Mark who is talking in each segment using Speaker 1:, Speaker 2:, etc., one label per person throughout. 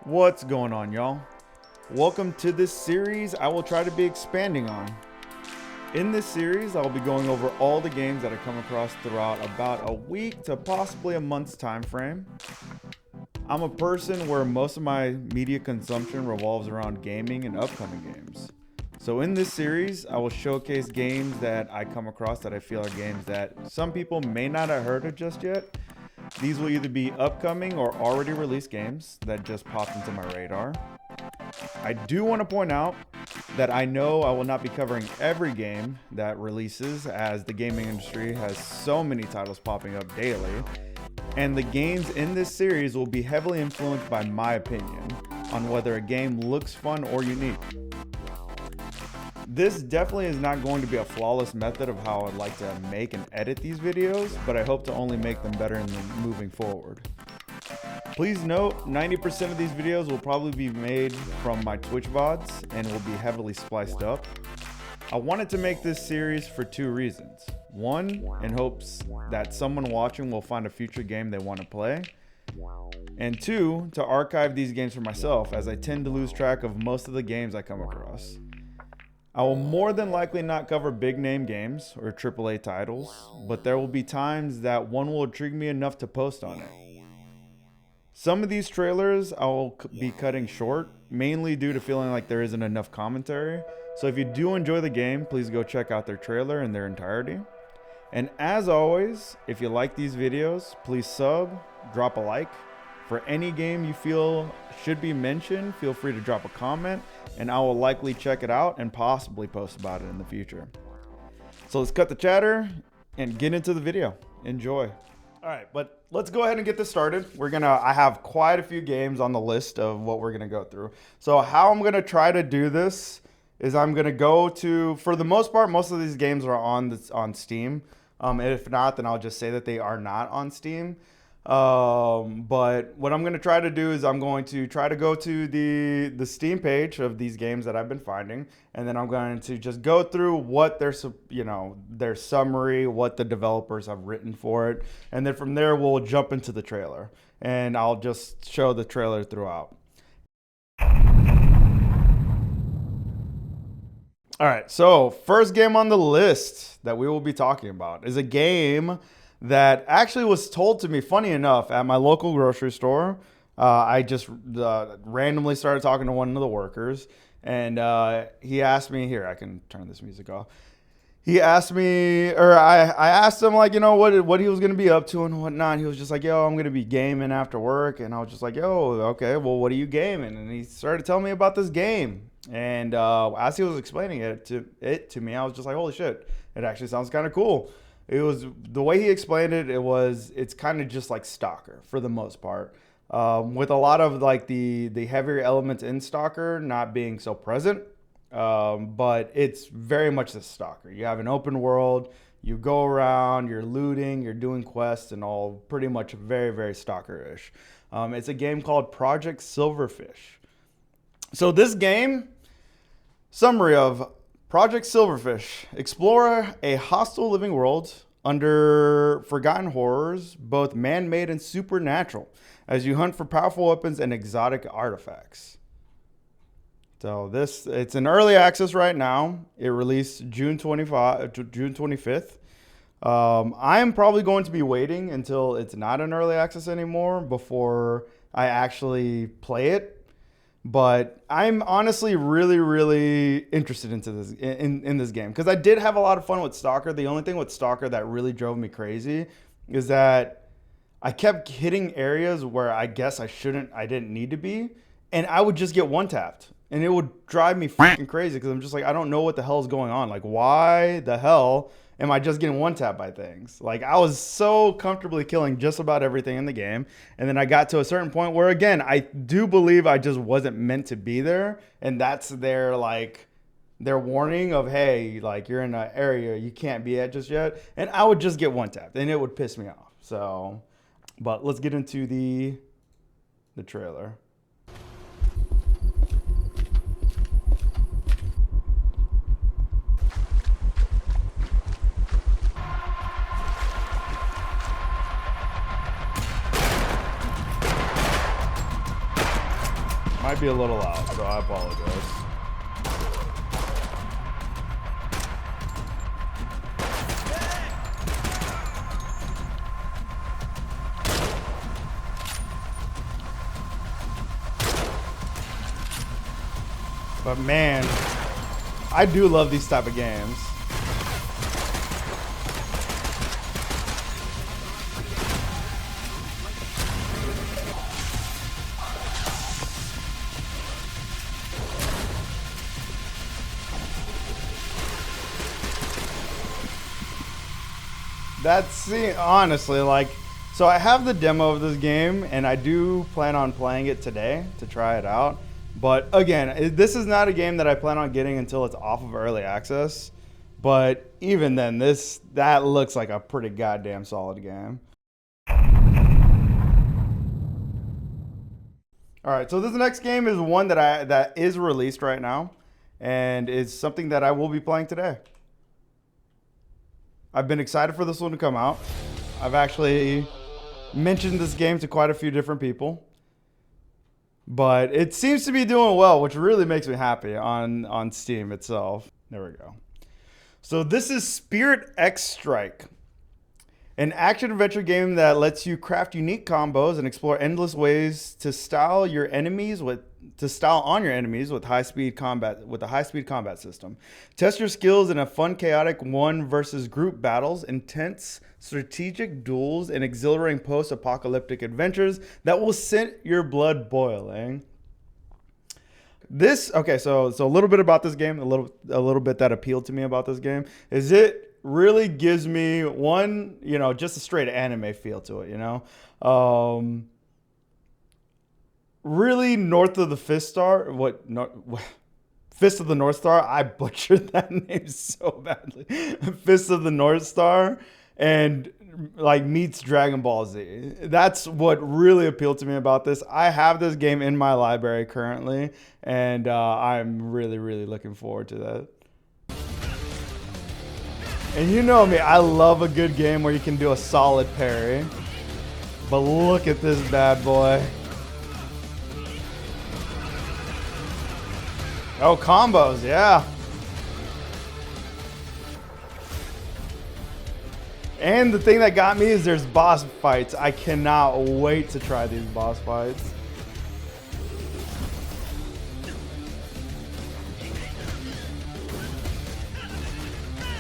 Speaker 1: What's going on, y'all? Welcome to this series I will try to be expanding on. In this series, I'll be going over all the games that I come across throughout about a week to possibly a month's time frame. I'm a person where most of my media consumption revolves around gaming and upcoming games. So in this series, I will showcase games that I come across that I feel are games that some people may not have heard of just yet. These will either be upcoming or already released games that just popped into my radar. I do want to point out that I know I will not be covering every game that releases, as the gaming industry has so many titles popping up daily, and the games in this series will be heavily influenced by my opinion on whether a game looks fun or unique. This definitely is not going to be a flawless method of how I'd like to make and edit these videos, but I hope to only make them better moving forward. Please note, 90% of these videos will probably be made from my Twitch VODs and will be heavily spliced up. I wanted to make this series for two reasons. One, in hopes that someone watching will find a future game they want to play. And two, to archive these games for myself, as I tend to lose track of most of the games I come across. I will more than likely not cover big name games or AAA titles, but there will be times that one will intrigue me enough to post on it. Some of these trailers I will be cutting short, mainly due to feeling like there isn't enough commentary. So if you do enjoy the game, please go check out their trailer in their entirety. And as always, if you like these videos, please sub, drop a like. For any game you feel should be mentioned, feel free to drop a comment, and I will likely check it out and possibly post about it in the future. So let's cut the chatter and get into the video. Enjoy. All right, but let's go ahead and get this started. I have quite a few games on the list of what we're gonna go through. So how I'm gonna try to do this is I'm gonna go to, for the most part, most of these games are on Steam. If not, then I'll just say that they are not on Steam. But what I'm going to try to do is I'm going to try to go to the Steam page of these games that I've been finding, and then I'm going to just go through what their summary, what the developers have written for it, and then from there we'll jump into the trailer, and I'll just show the trailer throughout. All right, so first game on the list that we will be talking about is a game that actually was told to me, funny enough, at my local grocery store. I just randomly started talking to one of the workers, and he asked me, here, I can turn this music off. He asked me, or I asked him, like, what he was going to be up to and whatnot. He was just like, yo, I'm going to be gaming after work. And I was just like, yo, okay, well, what are you gaming? And he started telling me about this game. And as he was explaining it to me, I was just like, holy shit, it actually sounds kind of cool. It was, the way he explained it, it's kind of just like Stalker for the most part, with a lot of like the heavier elements in Stalker not being so present, but it's very much the Stalker. You have an open world, you go around, you're looting, you're doing quests, and all pretty much very, very Stalker-ish. It's a game called Project Silverfish. So this game, summary of Project Silverfish. Explore a hostile living world under forgotten horrors, both man-made and supernatural, as you hunt for powerful weapons and exotic artifacts. So it's in early access right now. It released June 25th. I'm probably going to be waiting until it's not in early access anymore before I actually play it. But I'm honestly really, really interested into this in this game, because I did have a lot of fun with Stalker. The only thing with Stalker that really drove me crazy is that I kept hitting areas where I guess I didn't need to be, and I would just get one-tapped, and it would drive me freaking crazy, because I'm just like, I don't know what the hell is going on. Like, why the hell am I just getting one-tapped by things? Like, I was so comfortably killing just about everything in the game, and then I got to a certain point where, again, I do believe I just wasn't meant to be there, and that's their warning of, hey, like, you're in an area you can't be at just yet, and I would just get one-tapped, and it would piss me off. So, but let's get into the trailer. might be a little loud, so I apologize. But man, I do love these type of games. That's honestly like, so I have the demo of this game and I do plan on playing it today to try it out. But again, this is not a game that I plan on getting until it's off of early access. But even then, that looks like a pretty goddamn solid game. All right, so this next game is one that is released right now, and is something that I will be playing today. I've been excited for this one to come out. I've actually mentioned this game to quite a few different people, but it seems to be doing well, which really makes me happy on Steam itself. There we go. So this is Spirit X Strike, an action-adventure game that lets you craft unique combos and explore endless ways to style on your enemies with high-speed combat with a high-speed combat system. Test your skills in a fun, chaotic one versus group battles, intense strategic duels, and exhilarating post-apocalyptic adventures that will set your blood boiling. Okay, so a little bit about this game, a little bit that appealed to me about this game is it really gives me one, just a straight anime feel to it, really North of the Fist Star, Fist of the North Star, I butchered that name so badly. Fist of the North Star and like meets Dragon Ball Z. That's what really appealed to me about this. I have this game in my library currently, and I'm really, really looking forward to that. And you know me, I love a good game where you can do a solid parry. But look at this bad boy. Oh, combos, yeah. And the thing that got me is there's boss fights. I cannot wait to try these boss fights.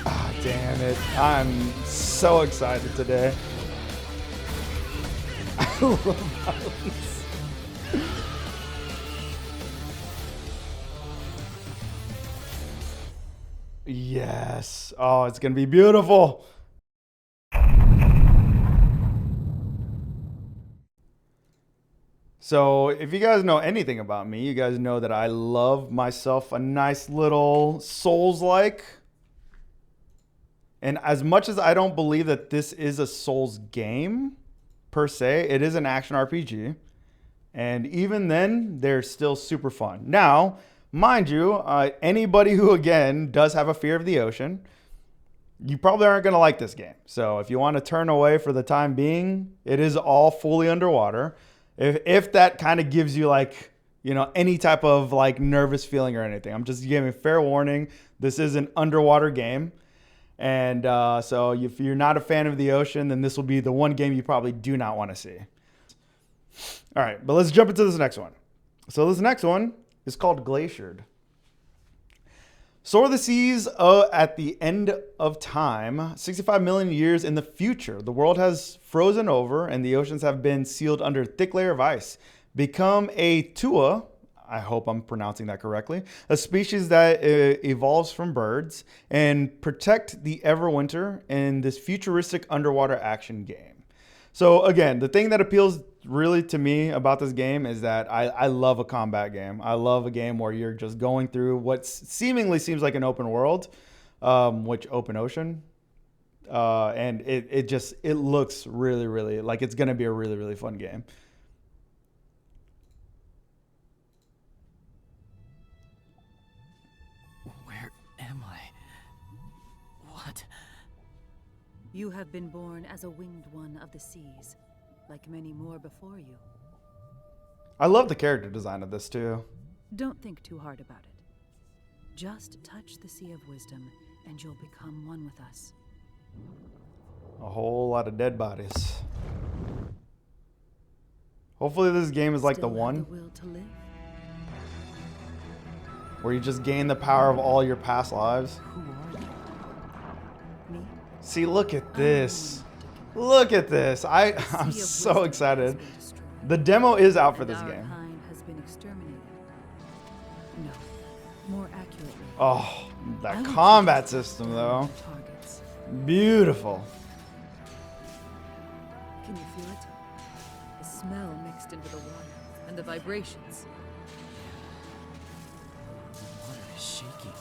Speaker 1: Ah, damn it. I'm so excited today. I love violence. Yes. Oh, it's going to be beautiful. So if you guys know anything about me, you guys know that I love myself a nice little Souls-like. And as much as I don't believe that this is a Souls game, per se, it is an action RPG. And even then, they're still super fun. Now, mind you, anybody who, again, does have a fear of the ocean, you probably aren't going to like this game. So if you want to turn away for the time being, it is all fully underwater. If that kind of gives you like, any type of like nervous feeling or anything, I'm just giving fair warning. This is an underwater game. And so if you're not a fan of the ocean, then this will be the one game you probably do not want to see. All right, but let's jump into this next one. So this next one is called Glaciered. Soar the seas at the end of time, 65 million years in the future. The world has frozen over and the oceans have been sealed under a thick layer of ice. Become a Tua, I hope I'm pronouncing that correctly, a species that evolves from birds, and protect the Everwinter in this futuristic underwater action game. So again, the thing that appeals really to me about this game is that I love a combat game. I love a game where you're just going through what seemingly seems like an open world, which open ocean. And it looks really, really like it's going to be a really, really fun game.
Speaker 2: Where am I? What?
Speaker 3: You have been born as a winged one of the seas, like many more before you.
Speaker 1: I love the character design of this too.
Speaker 3: Don't think too hard about it. Just touch the Sea of Wisdom, and you'll become one with us.
Speaker 1: A whole lot of dead bodies. Hopefully this game is like the
Speaker 3: Still have
Speaker 1: one
Speaker 3: the will to live?
Speaker 1: where you just gain the power of all your past lives.
Speaker 3: Who are you? Me?
Speaker 1: See, look at this. Look at this. I'm
Speaker 3: Sea of
Speaker 1: so
Speaker 3: Wisdom
Speaker 1: excited.
Speaker 3: has been destroyed,
Speaker 1: The demo is out for
Speaker 3: and
Speaker 1: this
Speaker 3: our
Speaker 1: game.
Speaker 3: kind has been exterminated. No, more accurately.
Speaker 1: Oh, that
Speaker 3: our
Speaker 1: combat
Speaker 3: teachers
Speaker 1: system
Speaker 3: have
Speaker 1: though.
Speaker 3: targets.
Speaker 1: Beautiful.
Speaker 3: Can you feel it? The smell mixed into the water, and the vibrations.
Speaker 2: The water is shaking.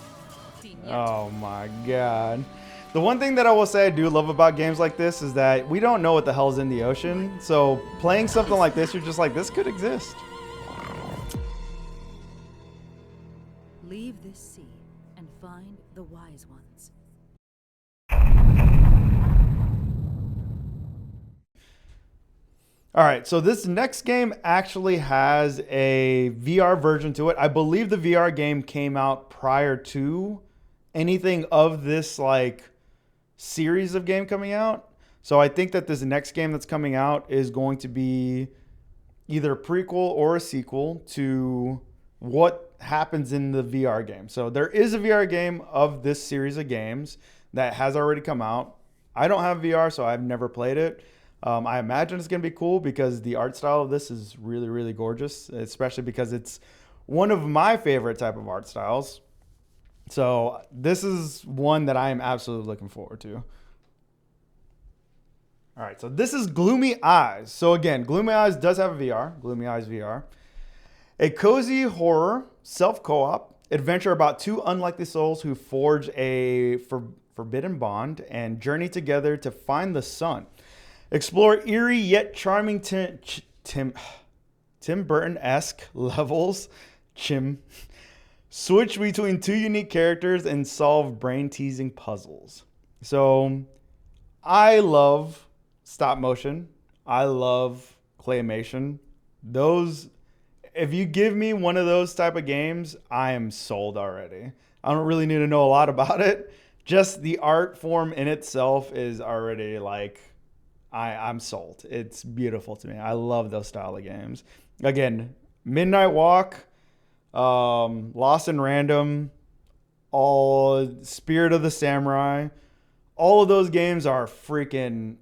Speaker 3: Seen yet?
Speaker 1: Oh my god. The one thing that I will say I do love about games like this is that we don't know what the hell's in the ocean. So playing something like this, you're just like, this could exist.
Speaker 3: Leave this sea and find the wise ones.
Speaker 1: All right, so this next game actually has a VR version to it. I believe the VR game came out prior to anything of this like series of game coming out. So I think that this next game that's coming out is going to be either a prequel or a sequel to what happens in the VR game. So there is a VR game of this series of games that has already come out. I don't have VR, so I've never played it. I imagine it's going to be cool because the art style of this is really, really gorgeous, especially because it's one of my favorite type of art styles. So this is one that I am absolutely looking forward to. All right, so this is Gloomy Eyes. So again, Gloomy Eyes does have a VR, Gloomy Eyes VR. A cozy horror self-co-op adventure about two unlikely souls who forge a forbidden bond and journey together to find the sun. Explore eerie yet charming Tim Burton-esque levels. Switch between two unique characters and solve brain-teasing puzzles. So I love stop motion. I love claymation. Those, if you give me one of those type of games, I am sold already. I don't really need to know a lot about it. Just the art form in itself is already like, I'm sold. It's beautiful to me. I love those style of games. Again, Midnight Walk, Lost in Random, all Spirit of the Samurai. All of those games are freaking,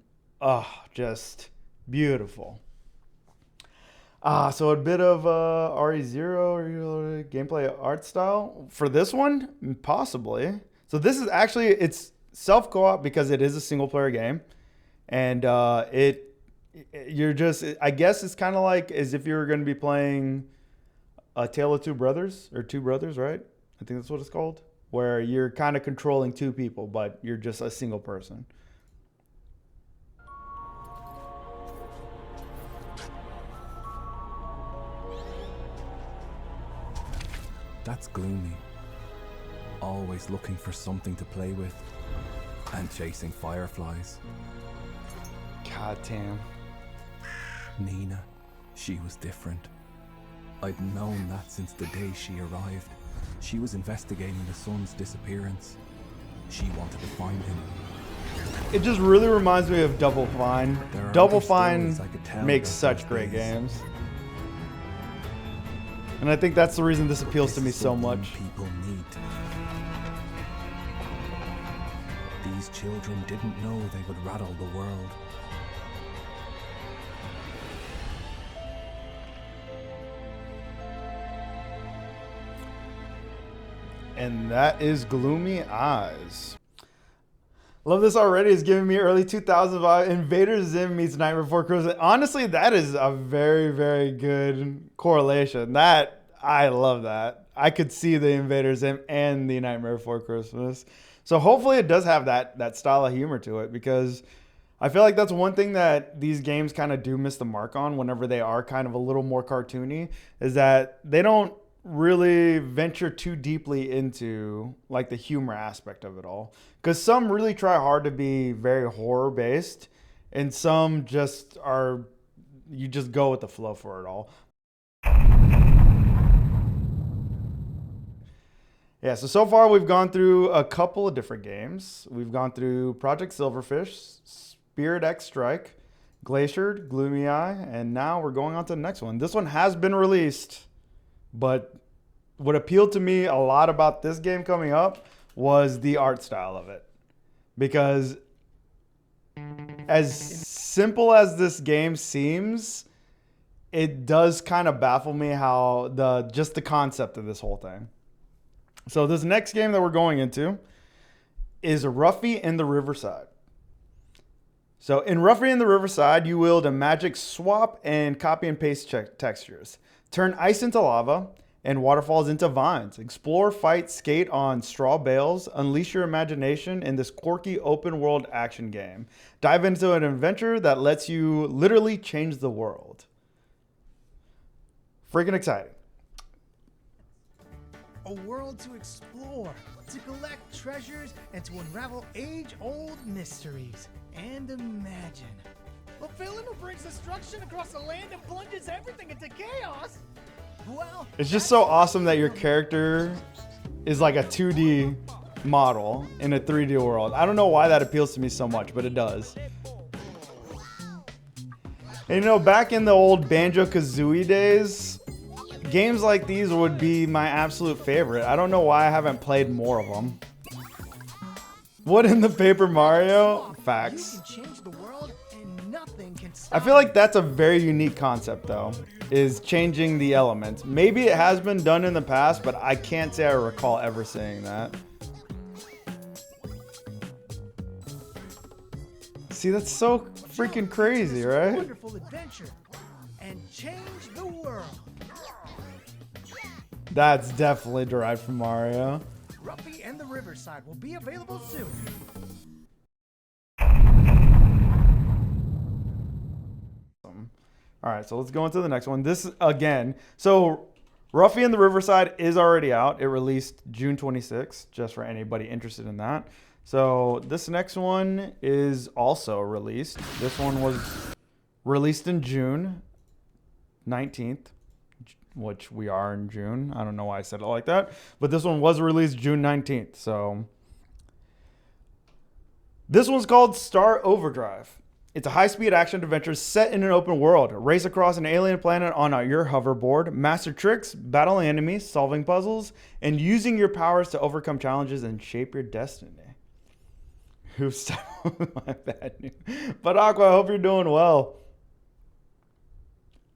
Speaker 1: just beautiful. So a bit of RE0 gameplay art style. For this one, possibly. So this is actually, it's self-co-op because it is a single-player game. And you're just, I guess it's kind of like as if you were going to be playing A Tale of Two Brothers, or Two Brothers, right? I think that's what it's called. Where you're kind of controlling two people, but you're just a single person.
Speaker 4: That's Gloomy. Always looking for something to play with and chasing fireflies.
Speaker 1: God damn.
Speaker 4: Nina, she was different. I'd known that since the day she arrived. She was investigating the son's disappearance. She wanted to find him.
Speaker 1: It just really reminds me of Double Fine.
Speaker 4: There are
Speaker 1: Double
Speaker 4: other
Speaker 1: Fine
Speaker 4: stories I could tell
Speaker 1: makes
Speaker 4: about
Speaker 1: such
Speaker 4: those
Speaker 1: great
Speaker 4: days.
Speaker 1: games. And I think that's the reason this appeals to
Speaker 4: This
Speaker 1: me
Speaker 4: is
Speaker 1: so
Speaker 4: something
Speaker 1: much.
Speaker 4: People need. These children didn't know they would rattle the world.
Speaker 1: And that is Gloomy Eyes. Love this already. It's giving me early 2000s vibe. Invader Zim meets Nightmare Before Christmas. Honestly, that is a very, very good correlation. I love that. I could see the Invader Zim and the Nightmare Before Christmas. So hopefully it does have that style of humor to it, because I feel like that's one thing that these games kind of do miss the mark on whenever they are kind of a little more cartoony, is that they don't really venture too deeply into like the humor aspect of it all, because some really try hard to be very horror based and some just are, you just go with the flow for it all. Yeah, so far we've gone through a couple of different games. We've gone through Project Silverfish, Spirit X Strike, Glaciered, Gloomy Eye, and now we're going on to the next one. This one has been released, but what appealed to me a lot about this game coming up was the art style of it. Because as simple as this game seems, it does kind of baffle me how just the concept of this whole thing. So this next game that we're going into is Ruffy and the Riverside. So in Ruffy and the Riverside, you wield a magic swap and copy and paste textures. Turn ice into lava and waterfalls into vines. Explore, fight, skate on straw bales. Unleash your imagination in this quirky open world action game. Dive into an adventure that lets you literally change the world. Freaking exciting.
Speaker 5: A world to explore, to collect treasures, and to unravel age-old mysteries. And imagine.
Speaker 6: A villain who brings destruction across the land and plunges everything into chaos?
Speaker 5: Well,
Speaker 1: It's just so awesome that your character is like a 2D model in a 3D world. I don't know why that appeals to me so much, but it does. And you know, back in the old Banjo-Kazooie days, games like these would be my absolute favorite. I don't know why I haven't played more of them. What in the Paper Mario? Facts.
Speaker 5: you can change the world and nothing can
Speaker 1: I
Speaker 5: stop
Speaker 1: feel like that's a very unique concept though, is changing the elements. Maybe it has been done in the past, but I can't say I recall ever saying that. See, that's so freaking crazy, right?
Speaker 5: Wonderful adventure and change the world.
Speaker 1: That's definitely derived from Mario.
Speaker 5: Ruffy and the Riverside will be available soon.
Speaker 1: All right, so let's go into the next one. This again, so Ruffy and the Riverside is already out. It released June 26th, just for anybody interested in that. So this next one is also released. This one was released in June 19th, which we are in June. I don't know why I said it like that, but this one was released June 19th. So this one's called Star Overdrive. It's a high-speed action adventure set in an open world. Race across an alien planet on your hoverboard, master tricks, battling enemies, solving puzzles, and using your powers to overcome challenges and shape your destiny. Oops, my bad news. But Aqua, I hope you're doing well.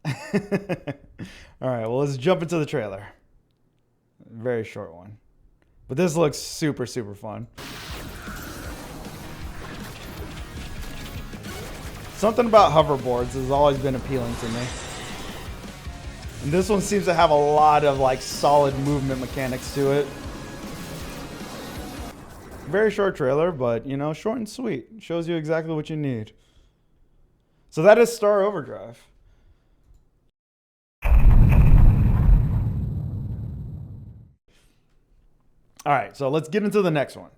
Speaker 1: All right, well, let's jump into the trailer. Very short one. But this looks super, super fun. Something about hoverboards has always been appealing to me. And this one seems to have a lot of like solid movement mechanics to it. Very short trailer, but you know, short and sweet. Shows you exactly what you need. So that is Star Overdrive. All right, so let's get into the next one.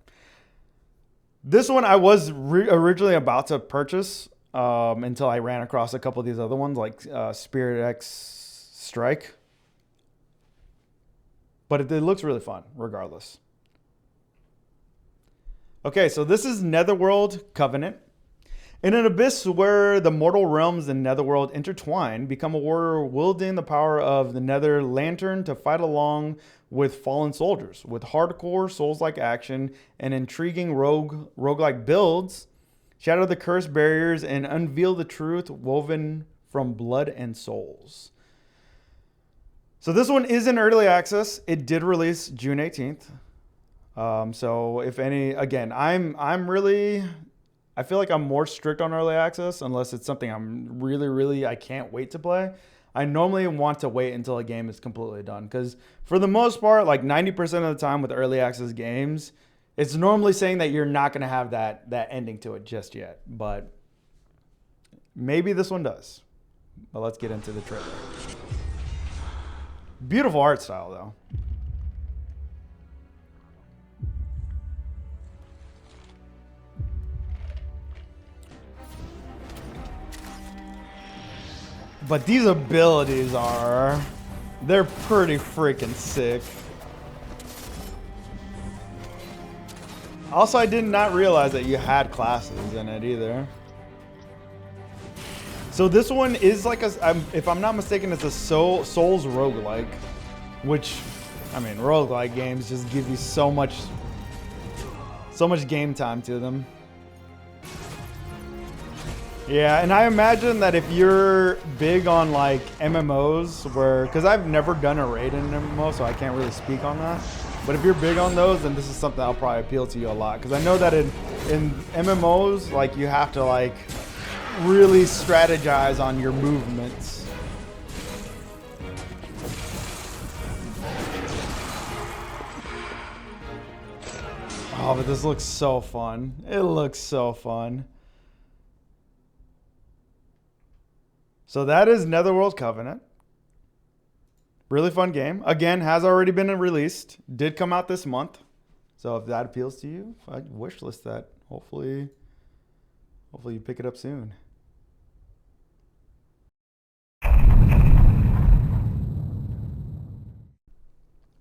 Speaker 1: This one I was originally about to purchase until I ran across a couple of these other ones like Spirit X Strike. But it looks really fun regardless. Okay, so this is Netherworld Convenant. In an abyss where the mortal realms and Netherworld intertwine, become a warrior wielding the power of the Nether Lantern to fight along with fallen soldiers. With hardcore Souls-like action and intriguing roguelike builds, shatter the cursed barriers and unveil the truth woven from blood and souls. So this one is in early access. It did release June 18th. So if any, again, I feel like I'm more strict on early access unless it's something I'm really, I can't wait to play. I normally want to wait until a game is completely done because for the most part, like 90% of the time with early access games, it's normally saying that you're not going to have that ending to it just yet. But maybe this one does. But let's get into the trailer. Beautiful art style, though. But these abilities they're pretty freaking sick. Also, I did not realize that you had classes in it either. So this one is like if I'm not mistaken, it's a Souls roguelike, which, I mean, roguelike games just give you so much game time to them. Yeah, and I imagine that if you're big on like MMOs, because I've never done a raid in an MMO, so I can't really speak on that. But if you're big on those, then this is something that'll probably appeal to you a lot. Because I know that in MMOs, like, you have to like really strategize on your movements. Oh, but this looks so fun. It looks so fun. So that is Netherworld Convenant. Really fun game. Again, has already been released. Did come out this month. So if that appeals to you, I'd wishlist that. Hopefully you pick it up soon.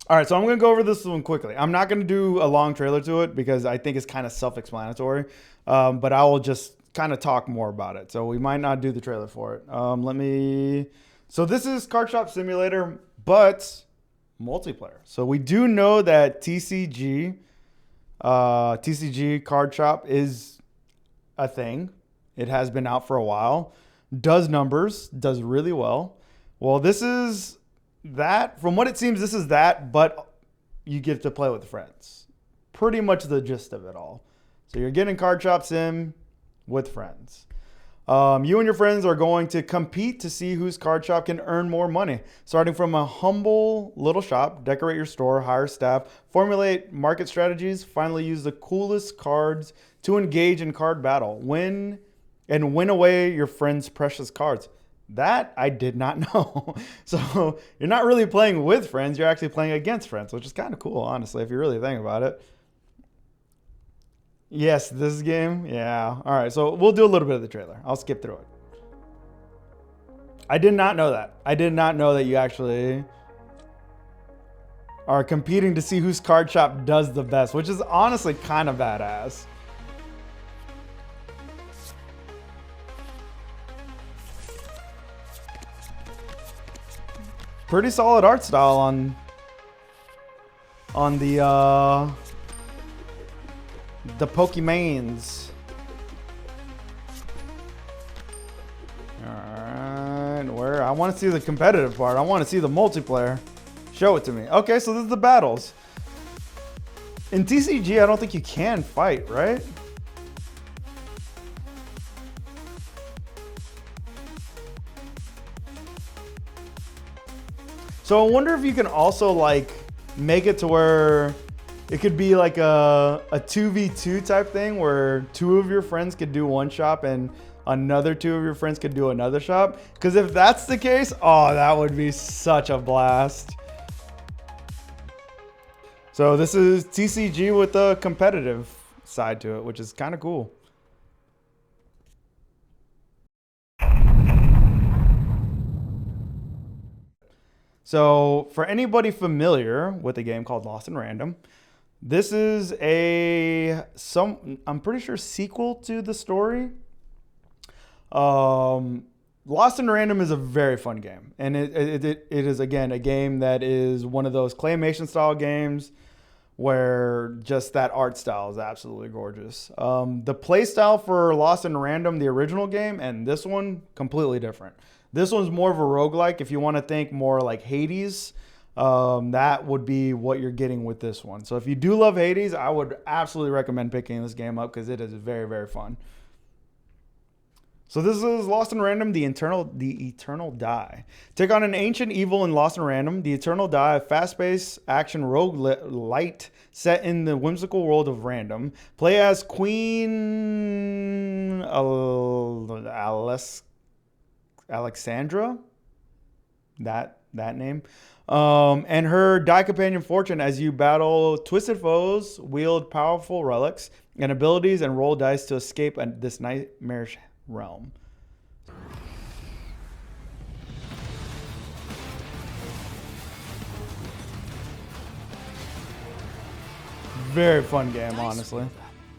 Speaker 1: All right, so I'm going to go over this one quickly. I'm not going to do a long trailer to it because I think it's kind of self-explanatory. But I will just kind of talk more about it. So we might not do the trailer for it. So this is Card Shop Simulator, but multiplayer. So we do know that TCG Card Shop is a thing. It has been out for a while. Does numbers, does really well. Well, this is that. From what it seems, this is that, but you get to play with friends. Pretty much the gist of it all. So you're getting Card Shop Sim with friends. You and your friends are going to compete to see whose card shop can earn more money. Starting from a humble little shop, decorate your store, hire staff, formulate market strategies, finally use the coolest cards to engage in card battle. Win away your friends' precious cards. That I did not know. So you're not really playing with friends, you're actually playing against friends, which is kind of cool, honestly, if you really think about it. Yes, this game. Yeah. All right. So we'll do a little bit of the trailer. I'll skip through it. I did not know that. I did not know that you actually are competing to see whose card shop does the best, which is honestly kind of badass. Pretty solid art style on the Pokemans. Alright, where I want to see the competitive part. I want to see the multiplayer. Show it to me. Okay, so this is the battles. In TCG, I don't think you can fight, right? So I wonder if you can also like make it to where it could be like a 2v2 type thing where two of your friends could do one shop and another two of your friends could do another shop. Because if that's the case, oh, that would be such a blast. So this is TCG with a competitive side to it, which is kind of cool. So for anybody familiar with a game called Lost in Random, this is I'm pretty sure sequel to the story. Lost in Random is a very fun game, and it is again a game that is one of those claymation style games where just that art style is absolutely gorgeous. The play style for Lost in Random, the original game, and this one completely different. This one's more of a roguelike. If you want to think more like Hades, that would be what you're getting with this one. So if you do love Hades, I would absolutely recommend picking this game up because it is very, very fun. So this is Lost in Random, the Eternal Die. Take on an ancient evil in Lost in Random, the Eternal Die, a fast-paced action roguelite set in the whimsical world of Random. Play as Queen Alexandra, that name, and her die companion Fortune as you battle twisted foes, wield powerful relics and abilities, and roll dice to escape this nightmarish realm. Very fun game, honestly.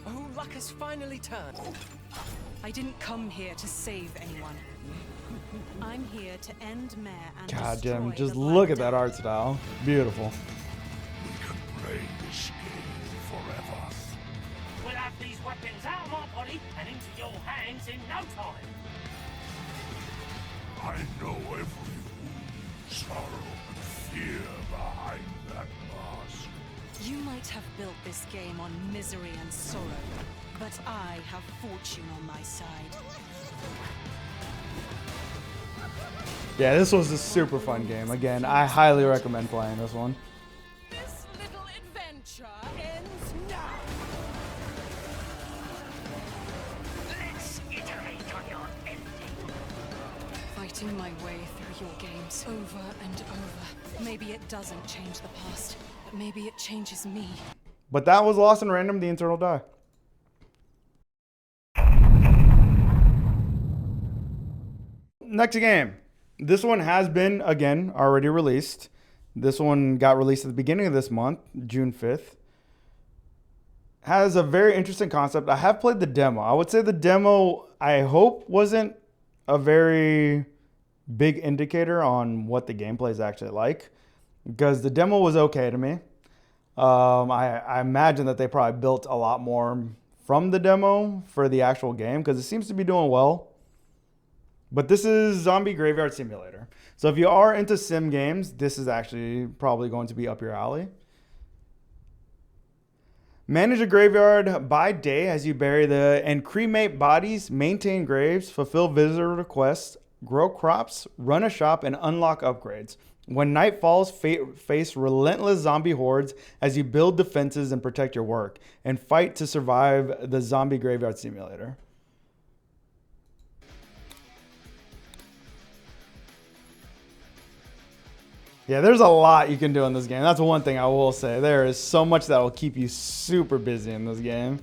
Speaker 2: Oh, luck has finally turned.
Speaker 3: I didn't come here to save anyone. I'm here to end Mare and
Speaker 1: God,
Speaker 3: destroy
Speaker 1: Jim, just
Speaker 3: the
Speaker 1: look at
Speaker 3: Black
Speaker 1: that art style. Beautiful.
Speaker 7: We can play this game forever.
Speaker 8: We'll have these weapons out of my body and into your hands in no time.
Speaker 7: I know every wound, sorrow, and fear behind that mask.
Speaker 3: You might have built this game on misery and sorrow, but I have fortune on my side.
Speaker 1: Yeah, this was a super fun game. Again, I highly recommend playing this one.
Speaker 3: This little adventure ends now.
Speaker 8: Let's iterate on your ending.
Speaker 3: Fighting my way through your games over and over. Maybe it doesn't change the past, but maybe it changes me.
Speaker 1: But that was Lost in Random, The Eternal Die. Next game. This one has been, again, already released. This one got released at the beginning of this month, June 5th. Has a very interesting concept. I have played the demo. I would say the demo, I hope, wasn't a very big indicator on what the gameplay is actually like, because the demo was okay to me. I imagine that they probably built a lot more from the demo for the actual game, because it seems to be doing well. But this is Zombie Graveyard Simulator. So if you are into sim games, this is actually probably going to be up your alley. Manage a graveyard by day as you bury and cremate bodies, maintain graves, fulfill visitor requests, grow crops, run a shop, and unlock upgrades. When night falls, face relentless zombie hordes as you build defenses and protect your work, and fight to survive the Zombie Graveyard Simulator. Yeah, there's a lot you can do in this game. That's one thing I will say. There is so much that will keep you super busy in this game.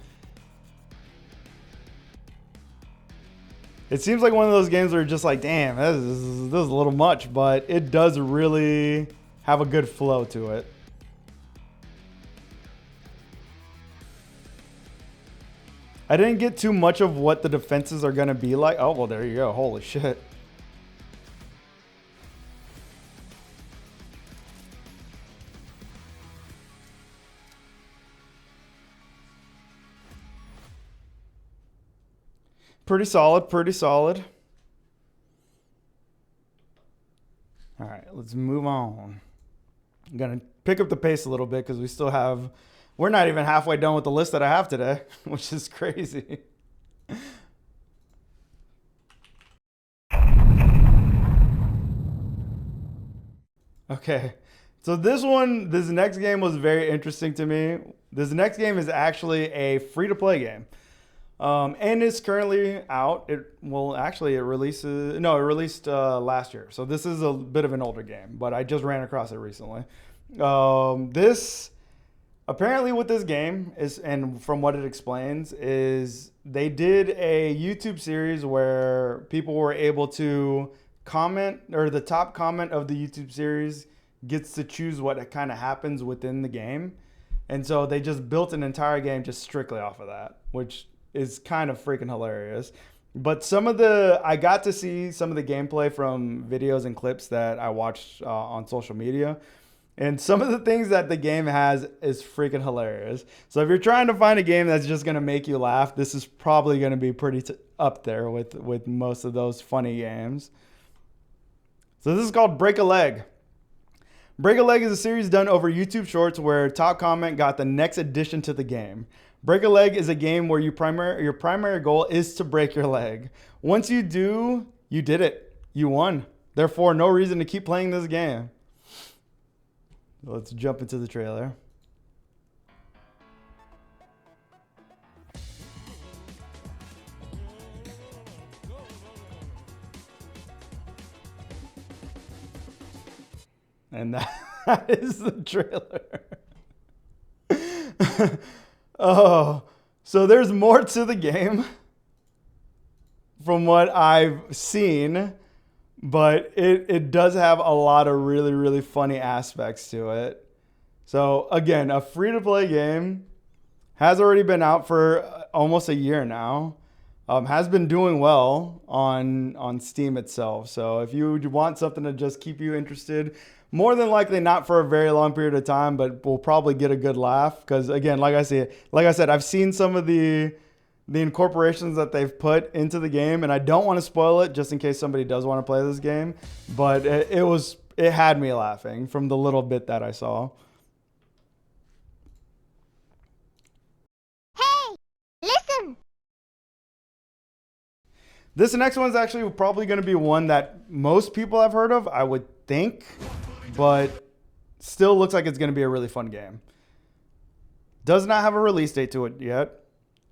Speaker 1: It seems like one of those games where you're just like, damn, this is a little much, but it does really have a good flow to it. I didn't get too much of what the defenses are going to be like. Oh, well, there you go. Holy shit. Pretty solid, pretty solid. All right, let's move on. I'm going to pick up the pace a little bit because we're not even halfway done with the list that I have today, which is crazy. Okay, so this next game was very interesting to me. This next game is actually a free-to-play game. And it's currently out. It released last year. So this is a bit of an older game, but I just ran across it recently. Apparently what this game is, and from what it explains, is they did a YouTube series where people were able to comment, or the top comment of the YouTube series gets to choose what kind of happens within the game. And so they just built an entire game just strictly off of that, which is kind of freaking hilarious. But I got to see some of the gameplay from videos and clips that I watched on social media. And some of the things that the game has is freaking hilarious. So if you're trying to find a game that's just going to make you laugh, this is probably going to be pretty up there with most of those funny games. So this is called Break a Leg. Break a Leg is a series done over YouTube Shorts where top comment got the next addition to the game. Break a Leg is a game where your primary goal is to break your leg. Once you do, you did it. You won. Therefore, no reason to keep playing this game. Let's jump into the trailer. And that is the trailer. Oh, so there's more to the game from what I've seen, but it does have a lot of really, really funny aspects to it. So again, a free-to-play game Has already been out for almost a year now. Has been doing well on Steam itself. So if you want something to just keep you interested, more than likely not for a very long period of time, but we'll probably get a good laugh. Because again, like I said, I've seen some of the incorporations that they've put into the game, and I don't want to spoil it just in case somebody does want to play this game. But it had me laughing from the little bit that I saw. This next one's actually probably going to be one that most people have heard of, I would think, but still looks like it's going to be a really fun game. Does not have a release date to it yet.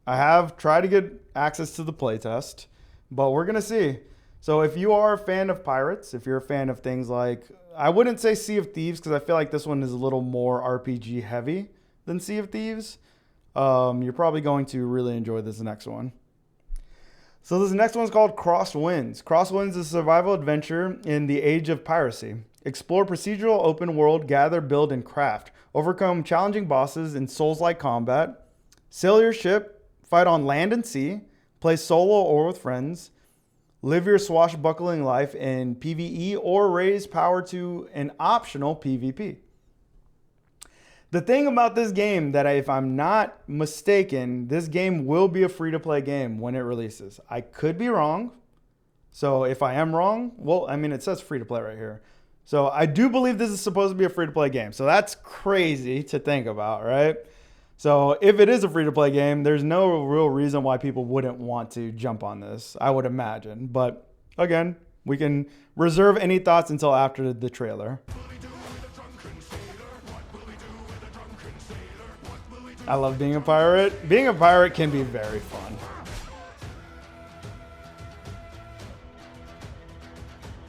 Speaker 1: I have tried to get access to the playtest, but we're going to see. So if you are a fan of pirates, if you're a fan of things like, I wouldn't say Sea of Thieves because I feel like this one is a little more RPG heavy than Sea of Thieves. You're probably going to really enjoy this next one. So this next one's called Crosswinds. Crosswinds is a survival adventure in the age of piracy. Explore procedural open world, gather, build, and craft. Overcome challenging bosses in Souls-like combat. Sail your ship, fight on land and sea. Play solo or with friends. Live your swashbuckling life in PvE or raise power to an optional PvP. The thing about this game that if I'm not mistaken, this game will be a free-to-play game when it releases. I could be wrong. So if I am wrong, well, I mean, it says free-to-play right here. So I do believe this is supposed to be a free-to-play game. So that's crazy to think about, right? So if it is a free-to-play game, there's no real reason why people wouldn't want to jump on this, I would imagine. But again, we can reserve any thoughts until after the trailer. I love being a pirate. Being a pirate can be very fun.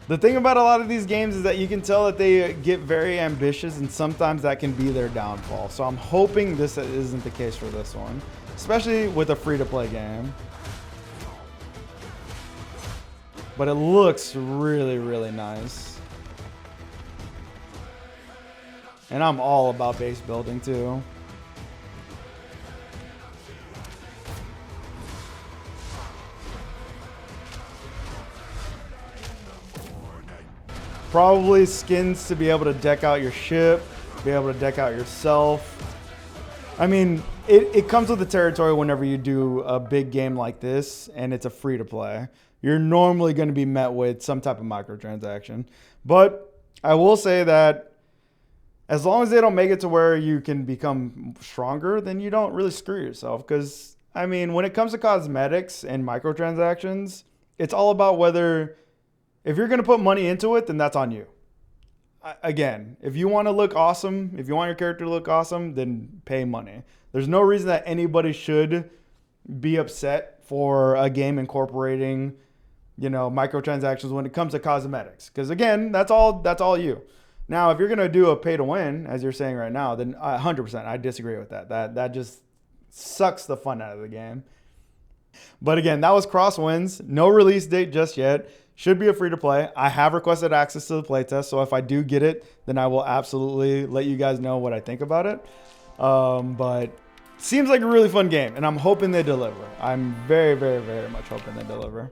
Speaker 1: The thing about a lot of these games is that you can tell that they get very ambitious, and sometimes that can be their downfall. So I'm hoping this isn't the case for this one, especially with a free-to-play game. But it looks really, really nice. And I'm all about base building too. Probably skins to be able to deck out your ship, be able to deck out yourself. I mean, it comes with the territory whenever you do a big game like this and it's a free-to-play. You're normally going to be met with some type of microtransaction. But I will say that as long as they don't make it to where you can become stronger, then you don't really screw yourself. Because, I mean, when it comes to cosmetics and microtransactions, it's all about whether... If you're going to put money into it, then that's on you. Again, if you want to look awesome, if you want your character to look awesome, then pay money. There's no reason that anybody should be upset for a game incorporating, microtransactions when it comes to cosmetics. Because again, that's all you. Now, if you're going to do a pay to win, as you're saying right now, then 100%, I disagree with that. That just sucks the fun out of the game. But again, that was Crosswinds. No release date just yet. Should be a free-to-play. I have requested access to the playtest, so if I do get it, then I will absolutely let you guys know what I think about it. But seems like a really fun game, and I'm hoping they deliver. I'm very, very, very much hoping they deliver.